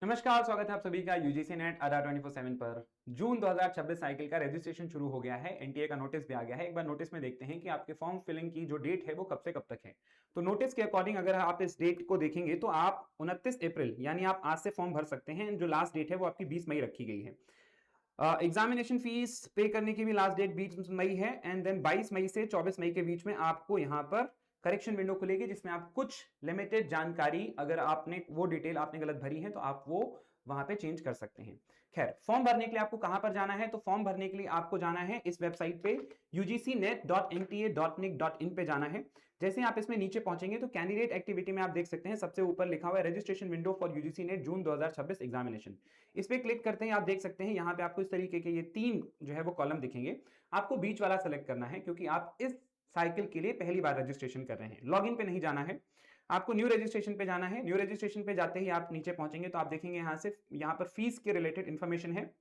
नमस्कार, स्वागत है आप सभी का यूजीसी नेट अड्डा 24/7 पर। जून 2026 साइकिल का रजिस्ट्रेशन शुरू हो गया है। एनटीए का नोटिस भी आ गया है। एक बार नोटिस में देखते हैं कि आपके फॉर्म फिलिंग की जो डेट है वो कब से कब तक है। तो नोटिस के अकॉर्डिंग अगर आप इस डेट को देखेंगे तो आप 29 अप्रैल यानी आप आज से फॉर्म भर सकते हैं। जो लास्ट डेट है वो आपकी 20 मई रखी गई है। एग्जामिनेशन फीस पे करने की भी लास्ट डेट 20 मई है एंड देन 22 मई से 24 मई के बीच में आपको यहाँ पर करेक्शन विंडो खुलेगी जिसमें आप कुछ लिमिटेड जानकारी अगर आपने वो डिटेल आपने गलत भरी है तो आप वो वहां पे चेंज कर सकते हैं। खैर, फॉर्म भरने के लिए आपको कहां पर जाना है? तो फॉर्म भरने के लिए आपको जाना है इस वेबसाइट पे ugcnet.nta.nic.in पे जाना है। जैसे आप इसमें नीचे पहुंचेंगे तो कैंडिडेट एक्टिविटी में आप देख सकते हैं सबसे ऊपर लिखा हुआ है registration window for UGC NET June 2026 examination. इस पे क्लिक करते हैं आप देख सकते हैं यहाँ पे आपको इस तरीके के ये तीन जो है वो कॉलम दिखेंगे। आपको बीच वाला सेलेक्ट करना है क्योंकि आप इस साइकिल के लिए पहली बार रजिस्ट्रेशन कर रहे हैं। लॉगिन पे नहीं जाना है, आपको न्यू रजिस्ट्रेशन पे जाना है। न्यू रजिस्ट्रेशन पे जाते ही आप नीचे पहुंचेंगे तो आप देखेंगे यहाँ पर फीस के रिलेटेड इंफॉर्मेशन है।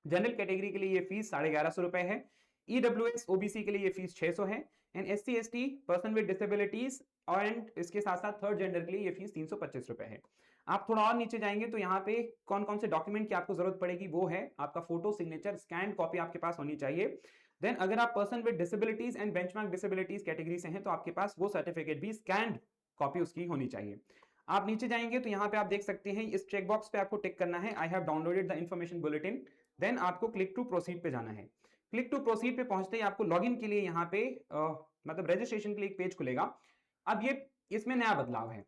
जनरल कैटेगरी के लिए ये फीस 1150 रुपए है। ईडब्ल्यूएस ओबीसी के लिए ये फीस 600 है and SC ST person with disabilities and इसके साथ साथ थर्ड जेंडर के लिए ये फीस 325 रुपए है। आप थोड़ा और नीचे जाएंगे तो यहाँ पे कौन कौन से डॉक्यूमेंट की आपको जरूरत पड़ेगी वो है आपका फोटो, सिग्नेचर, स्कैन कॉपी आपके पास होनी चाहिए। देन अगर आप person with disabilities and benchmark disabilities category से हैं तो आपके पास वो सर्टिफिकेट भी स्कैन्ड कॉपी उसकी होनी चाहिए। आप नीचे जाएंगे तो यहाँ पे आप देख सकते हैं इस चेक बॉक्स पे आपको टिक करना है I have downloaded the information bulletin. Then आपको क्लिक टू प्रोसीड पे जाना है। क्लिक टू प्रोसीड पे पहुंचते ही आपको लॉगिन के लिए यहाँ पे मतलब रजिस्ट्रेशन के लिए एक पेज खुलेगा। अब ये इसमें नया बदलाव है।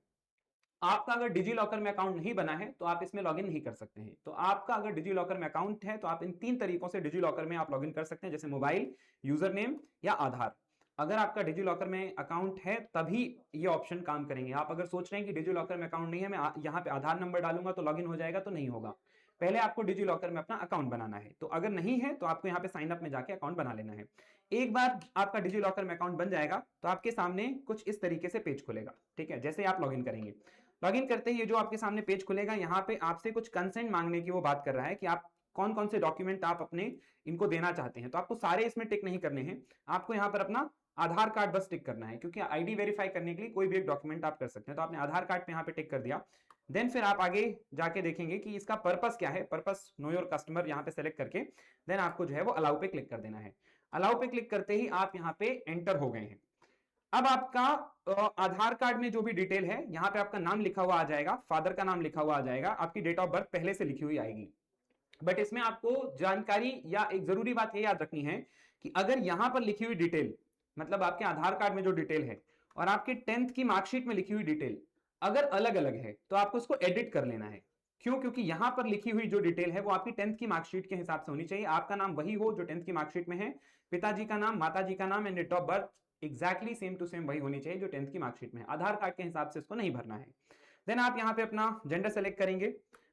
आपका अगर डिजी लॉकर में अकाउंट नहीं बना है तो आप इसमें लॉगिन नहीं कर सकते हैं। तो आपका अगर डिजी लॉकर में अकाउंट है तो आप इन तीन तरीकों से डिजी लॉकर में आप लॉगिन कर सकते हैं, जैसे मोबाइल, यूजर नेम या आधार। अगर आपका डिजी लॉकर में अकाउंट है तभी ये ऑप्शन काम करेंगे। आप अगर सोच रहे हैं कि डिजी लॉकर में अकाउंट नहीं है, मैं यहाँ पे आधार नंबर डालूंगा तो लॉगिन हो जाएगा, तो नहीं होगा। पहले आपको डिजी लॉकर में अपना अकाउंट बनाना है। तो अगर नहीं है तो आपको यहाँ पे साइन अप में जाके अकाउंट बना लेना है। एक बार आपका डिजी लॉकर में अकाउंट बन जाएगा तो आपके सामने कुछ इस तरीके से पेज खुलेगा। ठीक है, जैसे आप लॉगिन करेंगे, लॉगिन करते ही ये जो आपके सामने पेज खुलेगा, यहाँ पे आपसे कुछ कंसेंट मांगने की वो बात कर रहा है कि आप कौन कौन से डॉक्यूमेंट आप अपने इनको देना चाहते हैं। तो आपको सारे इसमें टिक नहीं करने हैं, आपको यहाँ पर अपना आधार कार्ड बस टिक करना है क्योंकि आईडी वेरीफाई करने के लिए कोई भी एक डॉक्यूमेंट आप कर सकते हैं। तो आपने आधार कार्ड पे यहाँ पे टिक कर दिया। देन फिर आप आगे जाके देखेंगे कि इसका पर्पस क्या है। पर्पस नो योर कस्टमर यहाँ पे सेलेक्ट करके देन आपको जो है वो अलाउ पे क्लिक कर देना है। अलाउ पे क्लिक करते ही आप यहाँ पे एंटर हो गए हैं। अब आपका आधार कार्ड में जो भी डिटेल है यहाँ पे आपका नाम लिखा हुआ आ जाएगा, फादर का नाम लिखा हुआ आ जाएगा, आपकी डेट ऑफ बर्थ पहले से लिखी हुई आएगी। बट इसमें आपको जानकारी या एक जरूरी बात ये याद रखनी है कि अगर यहां पर लिखी हुई डिटेल, मतलब आपके आधार कार्ड में जो डिटेल है और आपके 10th की मार्कशीट में लिखी हुई डिटेल अगर अलग अलग है तो आपको इसको एडिट कर लेना है। क्यों? क्योंकि यहां पर लिखी हुई जो डिटेल है वो आपकी 10th की मार्कशीट के हिसाब से होनी चाहिए। आपका नाम वही हो जो 10th की मार्कशीट में है, पिताजी का नाम, माताजी का नाम and date of birth exactly same to same वही होनी चाहिए जो 10th की मार्कशीट में है। आधार कार्ड के हिसाब से इसको नहीं भरना है। देन आप यहाँ पे अपना जेंडर सेलेक्ट करेंगे।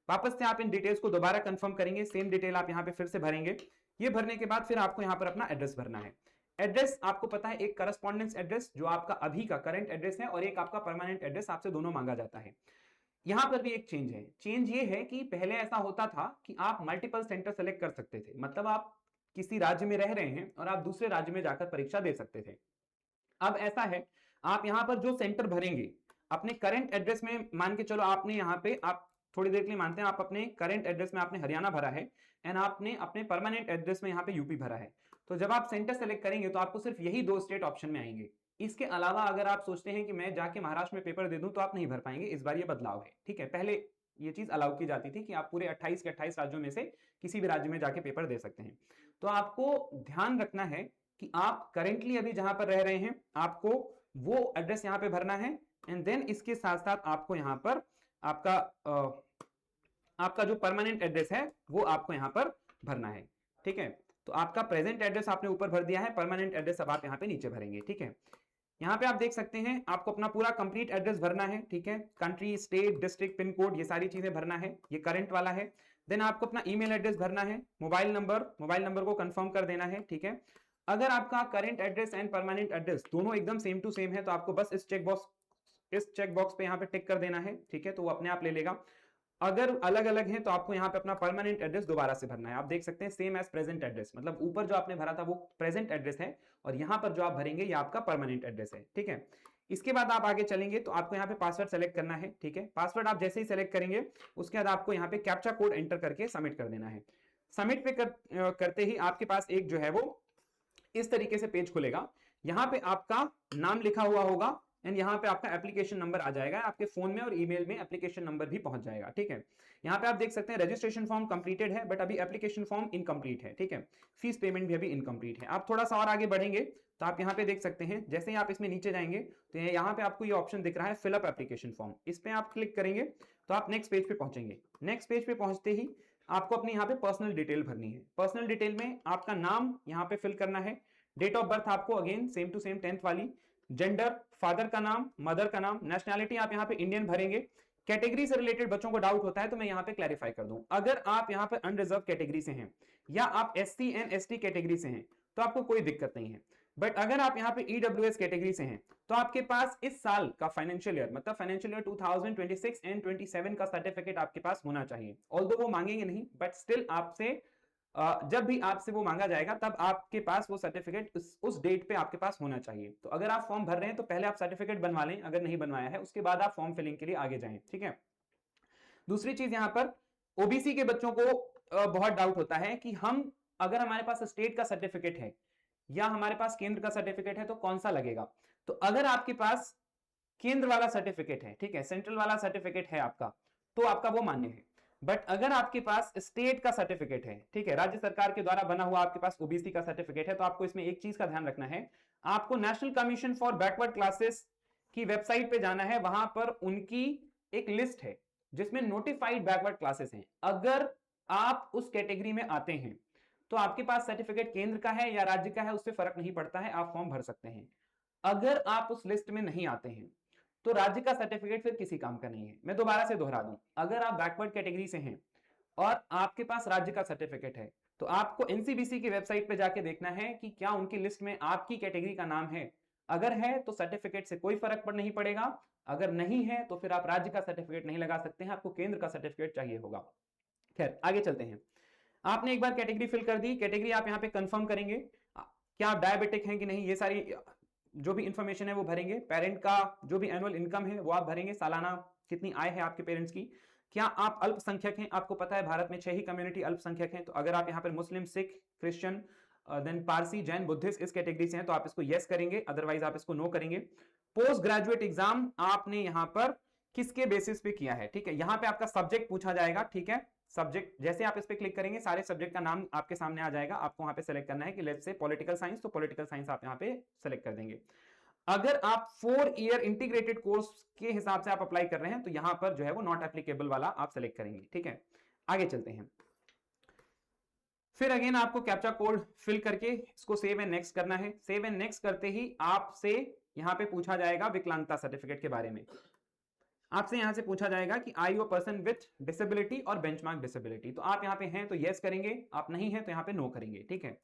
वापस से आप इन डिटेल्स को दोबारा कंफर्म करेंगे, सेम डिटेल आप यहाँ पे फिर से भरेंगे। ये भरने के बाद फिर आपको यहाँ पर अपना एड्रेस भरना है। एड्रेस आपको पता है, एक करस्पॉन्डेंस एड्रेस जो आपका अभी का करंट एड्रेस है और एक आपका परमानेंट एड्रेस, आपसे दोनों मांगा जाता है। यहां पर भी एक चेंज है। चेंज ये है कि पहले ऐसा होता था कि आप मल्टीपल सेंटर सेलेक्ट कर सकते थे, मतलब आप किसी राज्य में रह रहे हैं और आप दूसरे राज्य में जाकर परीक्षा दे सकते थे। अब ऐसा है, आप यहां पर जो सेंटर भरेंगे अपने करंट एड्रेस में, मान के चलो आपने यहां पे, आप थोड़ी देर के लिए मानते हैं आप अपने करंट एड्रेस में आपने हरियाणा भरा है एंड आपने अपने परमानेंट एड्रेस में यहां पे यूपी भरा है। तो जब आप सेंटर सेलेक्ट करेंगे तो आपको सिर्फ यही दो स्टेट ऑप्शन में आएंगे। इसके अलावा अगर आप सोचते हैं कि मैं जाके महाराष्ट्र में पेपर दे दूं तो आप नहीं भर पाएंगे। इस बार ये बदलाव है। ठीक है, पहले ये चीज अलाउ की जाती थी कि आप पूरे 28 के 28 राज्यों में से किसी भी राज्य में जाके पेपर दे सकते हैं। तो आपको ध्यान रखना है कि आप करेंटली अभी जहां पर रह रहे हैं आपको वो एड्रेस यहां पे भरना है एंड देन इसके साथ साथ आपको यहां पर आपका आपका जो परमानेंट एड्रेस है वो आपको यहां पर भरना है। ठीक है, तो आपका प्रेजेंट एड्रेस आपने ऊपर भर दिया है, परमानेंट एड्रेस अब आप यहां पे नीचे भरेंगे। ठीक है, यहां पे आप देख सकते हैं आपको अपना पूरा कंप्लीट एड्रेस भरना है। ठीक है, country, state, district, pin code, ये सारी चीजें भरना है, ये करंट वाला है। देन आपको अपना ईमेल एड्रेस भरना है, मोबाइल नंबर को कंफर्म कर देना है। ठीक है, अगर आपका current address and permanent address दोनों एकदम सेम टू सेम है तो आपको बस इस चेक बॉक्स पे यहाँ पे टिक कर देना है। ठीक है, तो वो अपने आप ले लेगा। अगर अलग अलग है तो आपको यहाँ पे अपना परमानेंट एड्रेस दोबारा से भरना है। आप देख सकते हैं सेम एज प्रेजेंट एड्रेस, मतलब ऊपर जो आपने भरा था वो प्रेजेंट एड्रेस है और यहाँ पर जो आप भरेंगे ये आपका परमानेंट एड्रेस है। ठीक है, इसके बाद आप आगे चलेंगे तो आपको यहाँ पे पासवर्ड सेलेक्ट करना है, ठीक है। पासवर्ड आप जैसे ही सेलेक्ट करेंगे उसके बाद आपको यहाँ पे कैप्चा कोड एंटर करके सबमिट कर देना है। सबमिट पे करते ही आपके पास एक जो है वो इस तरीके से पेज खुलेगा। यहाँ पे आपका नाम लिखा हुआ होगा एंड यहाँ पे आपका एप्लीकेशन नंबर आ जाएगा, आपके फोन में और ईमेल में एप्लीकेशन नंबर भी पहुंच जाएगा, ठीक है। यहाँ पे आप देख सकते हैं रजिस्ट्रेशन फॉर्म कंप्लीटेड है बट अभी एप्लीकेशन फॉर्म इनकम्प्लीट है, ठीक है। फीस पेमेंट भी अभी इनकम्प्लीट है। आप थोड़ा सा और आगे बढ़ेंगे तो आप यहाँ पे देख सकते हैं, जैसे ही आप इसमें नीचे जाएंगे तो यहाँ पे आपको ये ऑप्शन दिख रहा है फिल अप एप्लीकेशन फॉर्म। इस पे आप क्लिक करेंगे तो आप नेक्स्ट पेज पे पहुंचेंगे। नेक्स्ट पेज पे पहुंचते ही आपको अपनी यहाँ पे पर्सनल डिटेल भरनी है। पर्सनल डिटेल में आपका नाम यहाँ पे फिल करना है, डेट ऑफ बर्थ आपको again same to same 10th वाली, जेंडर फादर का नाम, मदर का नाम, नेशनैलिटी आप यहाँ पे इंडियन भरेंगे। कैटेगरी से रिलेटेड बच्चों को डाउट होता है तो मैं यहाँ पे क्लैरिफाई कर दूं, अगर आप यहाँ पे अनरिजर्व कैटेगरी से हैं या आप SC एंड ST कैटेगरी से हैं तो आपको कोई दिक्कत नहीं है। बट अगर आप यहाँ पे EWS कैटेगरी से हैं तो आपके पास इस साल का फाइनेंशियल ईयर मतलब फाइनेंशियल ईयर 2026 एंड 27 का सर्टिफिकेट आपके पास होना चाहिए। ऑल्दो वो मांगेंगे नहीं बट स्टिल आपसे जब भी आपसे वो मांगा जाएगा तब आपके पास वो सर्टिफिकेट उस डेट पे आपके पास होना चाहिए। तो अगर आप फॉर्म भर रहे हैं तो पहले आप सर्टिफिकेट बनवा लें, अगर नहीं बनवाया है उसके बाद आप फॉर्म फिलिंग के लिए आगे जाएं, ठीक है। दूसरी चीज यहाँ पर ओबीसी के बच्चों को बहुत डाउट होता है कि हम अगर हमारे पास स्टेट का सर्टिफिकेट है या हमारे पास केंद्र का सर्टिफिकेट है तो कौन सा लगेगा। तो अगर आपके पास केंद्र वाला सर्टिफिकेट है, ठीक है, सेंट्रल वाला सर्टिफिकेट है आपका, तो आपका वो मान्य है। बट अगर आपके पास स्टेट का सर्टिफिकेट है, ठीक है, राज्य सरकार के द्वारा बना हुआ आपके पास ओबीसी का सर्टिफिकेट है, तो आपको इसमें एक चीज का ध्यान रखना है, आपको national commission for backward classes की वेबसाइट पे जाना है। वहां पर उनकी एक लिस्ट है जिसमें नोटिफाइड बैकवर्ड क्लासेस हैं। अगर आप उस कैटेगरी में आते हैं तो आपके पास सर्टिफिकेट केंद्र का है या राज्य का है उससे फर्क नहीं पड़ता है, आप फॉर्म भर सकते हैं। अगर आप उस लिस्ट में नहीं आते हैं तो राज्य का सर्टिफिकेट फिर किसी काम का नहीं है। मैं दोबारा से दोहरा दूं, अगर आप बैकवर्ड कैटेगरी से हैं और आपके पास राज्य का सर्टिफिकेट है तो आपको एनसीबीसी की वेबसाइट पे जाके देखना है कि क्या उनकी लिस्ट में आपकी कैटेगरी का नाम है। अगर है तो सर्टिफिकेट से कोई फर्क नहीं पड़ेगा, अगर नहीं है तो फिर आप राज्य का सर्टिफिकेट नहीं लगा सकते हैं, आपको केंद्र का सर्टिफिकेट चाहिए होगा। खैर आगे चलते हैं। आपने एक बार कैटेगरी फिल कर दी, कैटेगरी आप यहाँ पे कंफर्म करेंगे, क्या आप डायबिटिक हैं कि नहीं, ये सारी जो भी इंफॉर्मेशन है वो भरेंगे। पेरेंट का जो भी एनुअल इनकम है वो आप भरेंगे, सालाना कितनी आय है आपके पेरेंट्स की। क्या आप अल्पसंख्यक हैं, आपको पता है भारत में 6 ही कम्युनिटी अल्पसंख्यक हैं, तो अगर आप यहाँ पर मुस्लिम, Sikh, Christian, then Parsi, Jain, Buddhist इस कैटेगरी से हैं तो आप इसको यस करेंगे, अदरवाइज आप इसको नो करेंगे। पोस्ट ग्रेजुएट एग्जाम आपने यहाँ पर किसके बेसिस पे किया है, ठीक है, यहाँ पे आपका सब्जेक्ट पूछा जाएगा, ठीक है। सब्जेक्ट जैसे आप इस पे क्लिक करेंगे सारे सब्जेक्ट का नाम आपके सामने आ जाएगा, आपको वहां पे सेलेक्ट करना है कि लेट्स से पॉलिटिकल साइंस, तो पॉलिटिकल साइंस आप यहाँ पे सेलेक्ट कर देंगे। अगर आप 4 ईयर इंटीग्रेटेड कोर्स के हिसाब से आप अप्लाई कर रहे हैं तो यहां पर जो है वो नॉट एप्लीकेबल वाला आप सेलेक्ट करेंगे, ठीक है। आगे चलते हैं। फिर अगेन आपको कैप्चा कोड फिल करके इसको सेव एंड नेक्स्ट करना है। सेव एंड नेक्स्ट करते ही आपसे यहां पे पूछा जाएगा विकलांगता सर्टिफिकेट के बारे में। आपसे यहां से पूछा जाएगा कि आई यू पर्सन विथ डिसेबिलिटी और बेंचमार्क डिसेबिलिटी, तो आप यहां पे हैं तो यस करेंगे, आप नहीं हैं तो यहां पे नो करेंगे, ठीक है।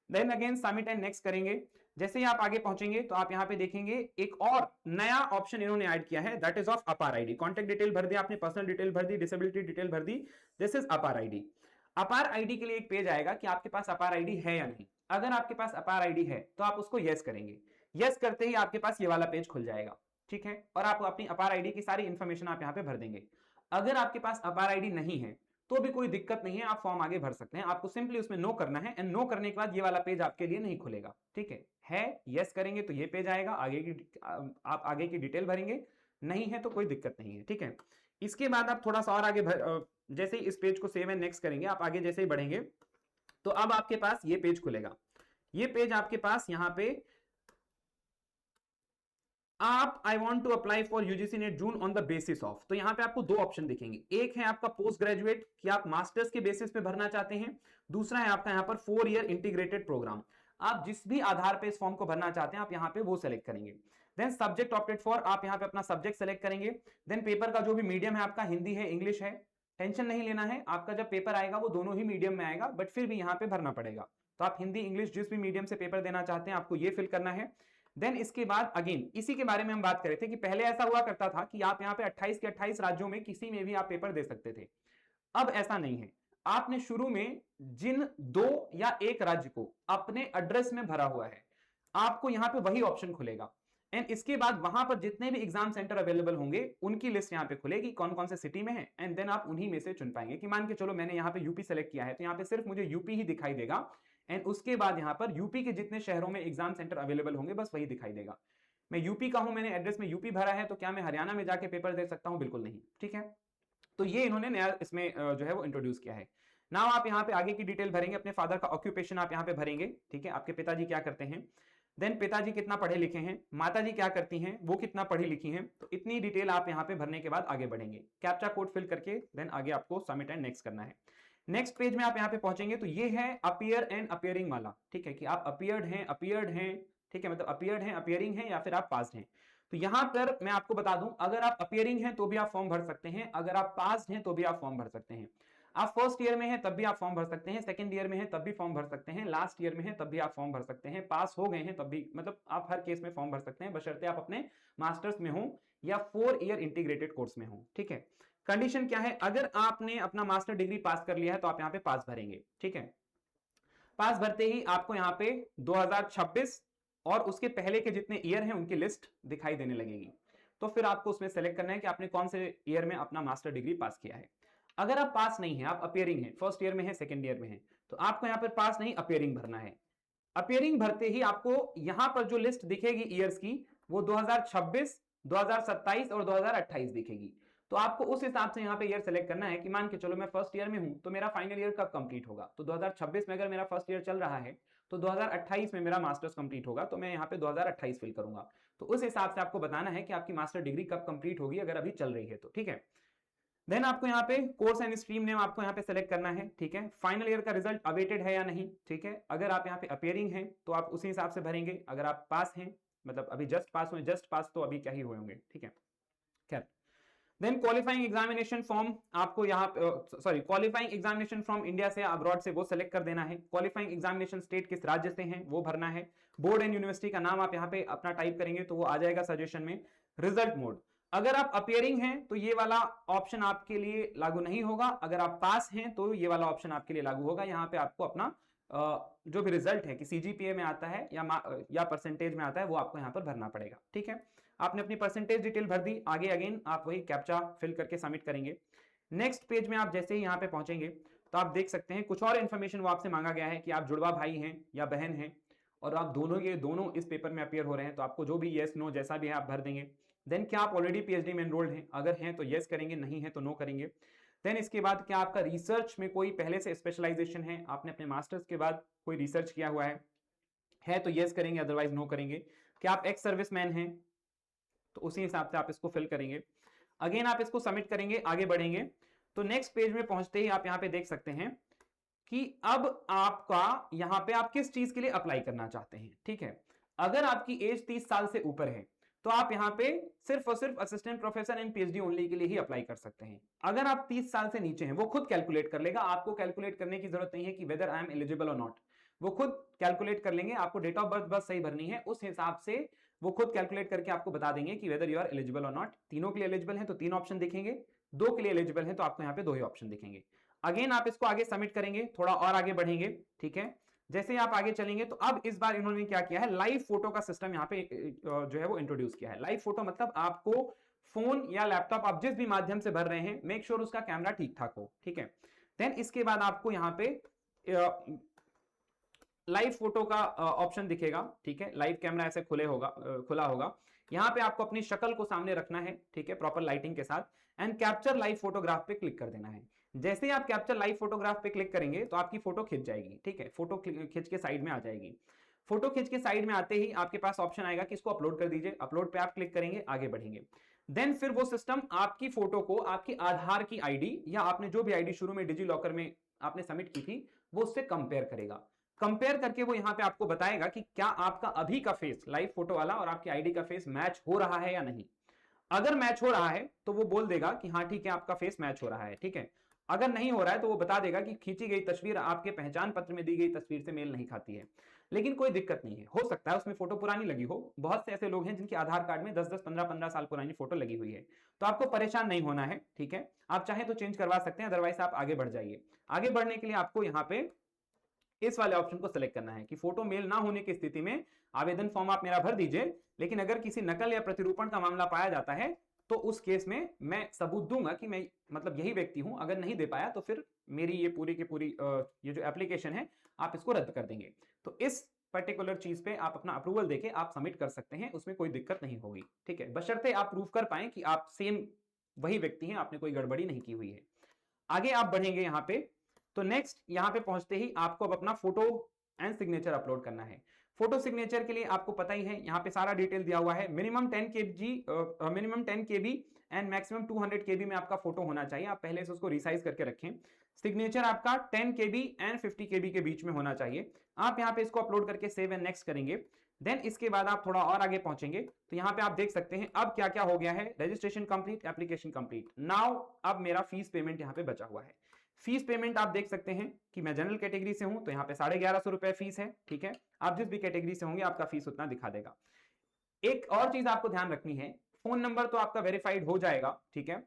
Then again submit and next करेंगे। जैसे ही आप आगे पहुंचेंगे तो आप यहां पे देखेंगे एक और नया ऑप्शन इन्होंने ऐड किया है, दैट इज ऑफ अपार आईडी। कॉन्टैक्ट डिटेल भर दिया आपने, पर्सनल डिटेल भर दी, डिसेबिलिटी डिटेल भर दी, दिस इज अपार आईडी। अपार आईडी के लिए एक पेज आएगा कि आपके पास अपार आईडी है या नहीं। अगर आपके पास अपार आईडी है तो आप उसको यस करेंगे। यस करते ही आपके पास ये वाला पेज खुल जाएगा, ठीक है, और आप अपनी अपार आईडी की सारी इंफॉर्मेशन आप यहाँ पे भर देंगे। अगर आपके पास अपार आईडी नहीं है तो भी कोई दिक्कत नहीं है, आप फॉर्म आगे भर सकते हैं। आपको सिंपली उसमें नो करना है एंड नो करने के बाद ये वाला पेज आपके लिए नहीं खुलेगा, ठीक है यस करेंगे तो ये पेज आएगा, आगे की आप आगे की डिटेल भरेंगे, नहीं है तो कोई दिक्कत नहीं है, ठीक है। इसके बाद आप थोड़ा सा और आगे जैसे ही इस पेज को सेव एंड नेक्स्ट करेंगे, आप आगे जैसे ही बढ़ेंगे तो अब आपके पास ये पेज खुलेगा। ये पेज आपके पास यहाँ पे आप I want to apply for UGC NET June on the basis of, तो यहां पे आपको 2 ऑप्शन दिखेंगे। एक है आपका पोस्ट ग्रेजुएट कि आप मास्टर्स के बेसिस पे भरना चाहते हैं, दूसरा है आपका यहाँ पर 4 ईयर इंटीग्रेटेड प्रोग्राम। आप जिस भी आधार पे इस फॉर्म को भरना चाहते हैं आप यहाँ पे वो सेलेक्ट करेंगे। देन सब्जेक्ट ऑप्टेड फॉर, आप यहाँ पे अपना सब्जेक्ट सेलेक्ट करेंगे। देन पेपर का जो भी मीडियम है आपका, हिंदी है, इंग्लिश है, टेंशन नहीं लेना है, आपका जब पेपर आएगा वो दोनों ही मीडियम में आएगा, बट फिर भी यहाँ पे भरना पड़ेगा। तो आप हिंदी, इंग्लिश जिस भी मीडियम से पेपर देना चाहते हैं आपको ये फिल करना है। देन इसके बाद अगेन इसी के बारे में हम बात कर रहे थे कि पहले ऐसा हुआ करता था कि आप यहाँ पे 28 के 28 राज्यों में किसी में भी आप पेपर दे सकते थे। अब ऐसा नहीं है, आपने शुरू में जिन 2 या 1 राज्य को अपने एड्रेस में भरा हुआ है आपको यहाँ पे वही ऑप्शन खुलेगा। एंड इसके बाद वहां पर जितने भी एग्जाम सेंटर अवेलेबल होंगे उनकी लिस्ट यहाँ पे खुलेगी, कौन कौन से सिटी में है, एंड देन आप उन्हीं में से चुन पाएंगे। कि मान के चलो मैंने यहाँ पे यूपी सेलेक्ट किया है, तो यहाँ पे सिर्फ मुझे यूपी ही दिखाई देगा, एंड उसके बाद यहाँ पर यूपी के जितने शहरों में एग्जाम सेंटर अवेलेबल होंगे बस वही दिखाई देगा। मैं यूपी का हूं, मैंने एड्रेस में यूपी भरा है, तो क्या मैं हरियाणा में जाके पेपर दे सकता हूं? बिल्कुल नहीं, ठीक है। तो ये इन्होंने नया इसमें जो है वो इंट्रोड्यूस किया है। नाउ आप यहाँ पे आगे की डिटेल भरेंगे, अपने फादर का ऑक्यूपेशन आप यहाँ पे भरेंगे, ठीक है, आपके पिताजी क्या करते हैं, देन पिताजी कितना पढ़े लिखे हैं, माताजी क्या करती हैं, वो कितना पढ़ी लिखी हैं, तो इतनी डिटेल आप यहाँ पे भरने के बाद आगे बढ़ेंगे, कैप्चा कोड फिल करके देन आगे आपको सबमिट एंड नेक्स्ट करना है। नेक्स्ट पेज में आप यहाँ पे पहुंचेंगे तो ये है अपीयर एंड अपीयरिंग वाला, ठीक है, कि आप अपीयर्ड हैं, ठीक है, मतलब अपीयर्ड हैं, अपीयरिंग हैं या फिर आप पास्ड हैं। तो यहां पर मैं आपको बता दूं, अगर आप अपीयरिंग हैं तो भी आप फॉर्म भर सकते हैं, अगर आप पास्ड हैं तो भी आप फॉर्म भर सकते हैं। आप फर्स्ट ईयर में हैं तब भी आप फॉर्म भर सकते हैं, सेकंड ईयर में हैं तब भी फॉर्म भर सकते हैं, लास्ट ईयर में हैं तब भी आप फॉर्म भर सकते हैं, पास हो गए हैं तब भी, मतलब आप हर केस में फॉर्म भर सकते हैं, बशर्ते आप अपने मास्टर्स में हो या 4 ईयर इंटीग्रेटेड कोर्स में हो, ठीक है। कंडीशन क्या है, अगर आपने अपना मास्टर डिग्री पास कर लिया है तो आप यहाँ पे पास भरेंगे, ठीक है। पास भरते ही आपको यहाँ पे 2026 और उसके पहले के जितने ईयर हैं उनकी लिस्ट दिखाई देने लगेगी। तो फिर आपको उसमें सेलेक्ट करना है कि आपने कौन से ईयर में अपना मास्टर डिग्री पास किया है। अगर आप पास नहीं है, आप अपीयरिंग है, फर्स्ट ईयर में है, सेकंड ईयर में है, तो आपको यहाँ पर पास नहीं अपीयरिंग भरना है। अपीयरिंग भरते ही आपको यहां पर जो लिस्ट दिखेगी ईयर्स की, वो 2026, 2027 और 2028 दिखेगी। तो आपको उस हिसाब से यहाँ पे ईयर सेलेक्ट करना है कि मान के चलो मैं फर्स्ट ईयर में हूं तो मेरा फाइनल ईयर कब कंप्लीट होगा, तो 2026 में अगर मेरा फर्स्ट ईयर चल रहा है तो 2028 में मेरा मास्टर्स कंप्लीट होगा, तो मैं यहाँ पे 2028 फिल करूंगा। तो उस हिसाब से आपको बताना है कि आपकी मास्टर डिग्री कब कंप्लीट होगी अगर अभी चल रही है तो, ठीक है। देन आपको यहाँ पे कोर्स एंड स्ट्रीम नेम आपको यहाँ पे सेलेक्ट करना है, ठीक है। फाइनल ईयर का रिजल्ट अवेटेड है या नहीं, ठीक है। अगर आप यहाँ पे अपीयरिंग हैं तो आप उसी हिसाब से भरेंगे, अगर आप पास हैं, मतलब अभी जस्ट पास हुए, जस्ट पास तो अभी क्या ही हुए होंगे, ठीक है, खैर। देन क्वालिफाइंग एग्जामिनेशन फॉर्म आपको यहाँ sorry qualifying examination from India से अब्रॉड से वो सेलेक्ट कर देना है। क्वालिफाइंग एग्जामिनेशन स्टेट किस राज्य से हैं वो भरना है। बोर्ड एंड यूनिवर्सिटी का नाम आप यहाँ पे अपना टाइप करेंगे तो वो आ जाएगा सजेशन में। रिजल्ट मोड, अगर आप अपीयरिंग हैं तो ये वाला ऑप्शन आपके लिए लागू नहीं होगा, अगर आप पास हैं तो ये वाला ऑप्शन आपके लिए लागू होगा। यहाँ पे आपको अपना जो भी रिजल्ट है कि सीजीपीए में आता है या परसेंटेज में आता है वो आपको यहाँ पर भरना पड़ेगा, ठीक है। आपने अपनी परसेंटेज डिटेल भर दी, आगे अगेन आप वही कैप्चा फिल करके सबमिट करेंगे। नेक्स्ट पेज में आप जैसे ही यहाँ पे पहुंचेंगे तो आप देख सकते हैं कुछ और इन्फॉर्मेशन वो आपसे मांगा गया है कि आप जुड़वा भाई हैं या बहन हैं और आप दोनों के दोनों इस पेपर में अपीयर हो रहे हैं, तो आपको जो भी येस नो जैसा भी है आप भर देंगे। देन क्या आप ऑलरेडी पीएचडी में एनरोल्ड हैं, अगर हैं तो येस करेंगे, नहीं है तो नो करेंगे। देन इसके बाद क्या आपका रिसर्च में कोई पहले से स्पेशलाइजेशन है, आपने अपने मास्टर्स के बाद कोई रिसर्च किया हुआ है तो येस करेंगे, अदरवाइज नो करेंगे। क्या आप एक्स सर्विसमैन हैं तो उसी हिसाब से आप इसको फिल करेंगे। अगेन आप इसको सबमिट करेंगे, आगे बढ़ेंगे तो नेक्स्ट पेज में पहुंचते ही आप यहाँ पे देख सकते हैं कि अब आपका यहाँ पे आप किस चीज के लिए अप्लाई करना चाहते हैं, ठीक है। अगर आपकी एज 30 साल से ऊपर है तो आप यहाँ पे सिर्फ और सिर्फ assistant professor and PhD only के लिए ही अप्लाई कर सकते हैं। अगर आप 30 साल से नीचे हैं वो खुद कैलकुलेट कर लेगा, आपको कैलकुलेट करने की जरूरत नहीं है कि वेदर आई एम एलिजिबल और नॉट, वो खुद कैलकुलेट कर लेंगे। आपको डेट ऑफ बर्थ बस सही भरनी है, उस हिसाब से वो खुद कैलकुलेट करके आपको बता देंगे कि वेदर यू आर एलिजिबल और नॉट। तीनों के लिए एलिजिबल है तो 3 ऑप्शन दिखेंगे, 2 के लिए एलिजिबल है तो आपको यहाँ पे 2 ही ऑप्शन दिखेंगे। अगेन आप इसको आगे सबमिट करेंगे, थोड़ा और आगे बढ़ेंगे, ठीक है। जैसे ही आप आगे चलेंगे तो अब इस बार इन्होंने क्या किया है, लाइव फोटो का सिस्टम यहाँ पे जो है वो इंट्रोड्यूस किया है। लाइव फोटो मतलब आपको फोन या लैपटॉप आप जिस भी माध्यम से भर रहे हैं मेक श्योर उसका कैमरा ठीक ठाक हो, ठीक है। देन इसके बाद आपको यहाँ पे लाइव फोटो का ऑप्शन दिखेगा, ठीक है। लाइव कैमरा ऐसे खुला होगा, यहाँ पे आपको अपनी शक्ल को सामने रखना है, ठीक है, प्रॉपर लाइटिंग के साथ, एंड कैप्चर लाइव फोटोग्राफ पे क्लिक कर देना है। जैसे ही आप कैप्चर लाइव फोटोग्राफ पे क्लिक करेंगे तो आपकी फोटो खिंच जाएगी, ठीक है, फोटो खिंच के साइड में आ जाएगी। फोटो खिंच के साइड में आते ही आपके पास ऑप्शन आएगा कि इसको अपलोड कर दीजिए, अपलोड पे आप क्लिक करेंगे, आगे बढ़ेंगे। देन फिर वो सिस्टम आपकी फोटो को आपकी आधार की आईडी या आपने जो भी आईडी शुरू में डिजी लॉकर में आपने सबमिट की थी वो उससे कंपेयर करेगा। कंपेयर करके वो यहाँ पे आपको बताएगा कि क्या आपका अभी का फेस लाइव फोटो वाला और आपकी आईडी का फेस मैच हो रहा है या नहीं। अगर मैच हो रहा है तो वो बोल देगा कि हाँ ठीक है आपका फेस मैच हो रहा है, ठीक है। अगर नहीं हो रहा है तो वो बता देगा कि खींची गई तस्वीर आपके पहचान पत्र में दी गई तस्वीर से मेल नहीं खाती है। लेकिन कोई दिक्कत नहीं है, हो सकता है उसमें फोटो पुरानी लगी हो, बहुत से ऐसे लोग हैं जिनके आधार कार्ड में 10-10, 15-15 साल पुरानी फोटो लगी हुई है, तो आपको परेशान नहीं होना है, ठीक है। आप चाहें तो चेंज करवा सकते हैं, अदरवाइज आप आगे बढ़ जाइए। आगे बढ़ने के लिए आपको यहाँ पे इस वाले ऑप्शन को सिलेक्ट करना है कि फोटो मेल ना होने की स्थिति में आवेदन फॉर्म आप मेरा भर दीजिए, लेकिन अगर किसी नकल या प्रतिरूपण का मामला पाया जाता है तो उस केस में मैं सबूत दूंगा कि मैं मतलब यही व्यक्ति हूं। अगर नहीं दे पाया तो फिर मेरी ये पूरी की पूरी ये जो एप्लीकेशन है आप इसको रद्द कर देंगे। तो इस पर्टिकुलर चीज पे आप अपना अप्रूवल देके आप सबमिट कर सकते हैं, उसमें कोई दिक्कत नहीं होगी, ठीक है, बशर्ते आप प्रूव कर पाए कि आप सेम वही व्यक्ति हैं, आपने कोई गड़बड़ी नहीं की हुई है। आगे आप बढ़ेंगे यहाँ पे, तो नेक्स्ट यहाँ पे पहुंचते ही आपको अब अपना फोटो एंड सिग्नेचर अपलोड करना है। फोटो सिग्नेचर के लिए आपको पता ही है, यहाँ पे सारा डिटेल दिया हुआ है। Minimum 10 KB and maximum 200 KB में आपका फोटो होना चाहिए। आप पहले से उसको रिसाइज करके रखें। सिग्नेचर आपका 10 KB एंड 50 KB के बीच में होना चाहिए। आप यहाँ पे इसको अपलोड करके सेव एंड नेक्स्ट करेंगे। देन इसके बाद आप थोड़ा और आगे पहुंचेंगे तो यहाँ पे आप देख सकते हैं अब क्या क्या हो गया है। Registration complete, application complete. Now अब मेरा फीस पेमेंट यहाँ पे बचा हुआ है। फीस पेमेंट आप देख सकते हैं कि मैं जनरल कैटेगरी से हूं तो यहाँ पे 1150 रुपए फीस है, ठीक है। आप जिस भी कैटेगरी से होंगे आपका फीस उतना दिखा देगा। एक और चीज आपको ध्यान रखनी है, फोन नंबर तो आपका वेरीफाइड हो जाएगा, ठीक है,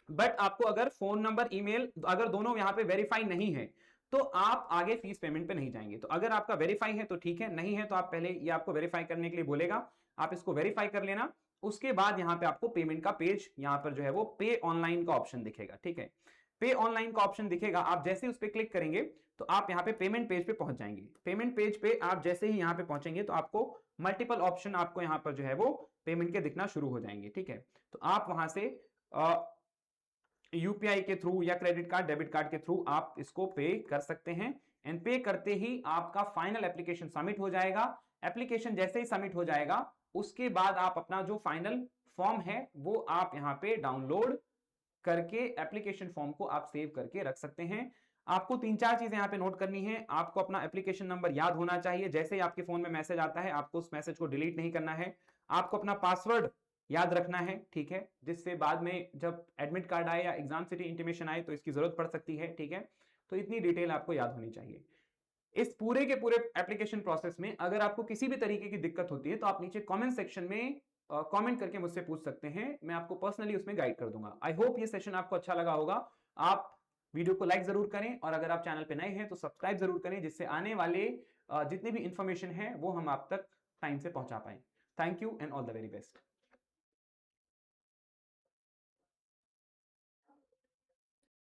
बट आपको अगर फोन नंबर ईमेल अगर दोनों यहाँ पे वेरीफाई नहीं है तो आप आगे फीस पेमेंट पे नहीं जाएंगे। तो अगर आपका वेरीफाई है तो ठीक है, नहीं है तो आप पहले ये आपको वेरीफाई करने के लिए बोलेगा, आप इसको वेरीफाई कर लेना। उसके बाद यहाँ पे आपको पेमेंट का पेज यहाँ पर जो है वो पे ऑनलाइन का ऑप्शन दिखेगा, ठीक है। पे ऑनलाइन का ऑप्शन दिखेगा, आप जैसे उस पर क्लिक करेंगे तो आप यहाँ पे पेमेंट पेज पे पहुंच जाएंगे। पेमेंट पेज पे आप जैसे ही यहाँ पे पहुंचेंगे तो आपको मल्टीपल ऑप्शन आपको यहाँ पर जो है वो पेमेंट के दिखना शुरू हो जाएंगे, ठीक है। तो आप वहां से यूपीआई के थ्रू या क्रेडिट कार्ड, डेबिट कार्ड के थ्रू आप इसको पे कर सकते हैं। एंड पे करते ही आपका फाइनल एप्लीकेशन सबमिट हो जाएगा। एप्लीकेशन जैसे ही सबमिट हो जाएगा उसके बाद आप अपना जो फाइनल फॉर्म है वो आप यहाँ पे डाउनलोड करके एप्लीकेशन फॉर्म को आप सेव करके रख सकते हैं। आपको 3-4 चीजें यहाँ पे नोट करनी है। आपको अपना एप्लीकेशन नंबर याद होना चाहिए, जैसे ही आपके फोन में मैसेज आता है आपको उस मैसेज को डिलीट नहीं करना है। आपको अपना पासवर्ड याद रखना है, ठीक है, जिससे बाद में जब एडमिट कार्ड आए या एग्जाम सिटी इंटीमेशन आए तो इसकी जरूरत पड़ सकती है, ठीक है। तो इतनी डिटेल आपको याद होनी चाहिए। इस पूरे के पूरे एप्लीकेशन प्रोसेस में अगर आपको किसी भी तरीके की दिक्कत होती है तो आप नीचे कमेंट सेक्शन में कमेंट करके मुझसे पूछ सकते हैं, मैं आपको पर्सनली उसमें गाइड कर दूंगा। आई होप ये सेशन आपको अच्छा लगा होगा। आप वीडियो को लाइक जरूर करें और अगर आप चैनल पे नए हैं तो सब्सक्राइब जरूर करें, जिससे आने वाले जितने भी इंफॉर्मेशन है वो हम आप तक टाइम से पहुंचा पाए। Thank you and all the very best.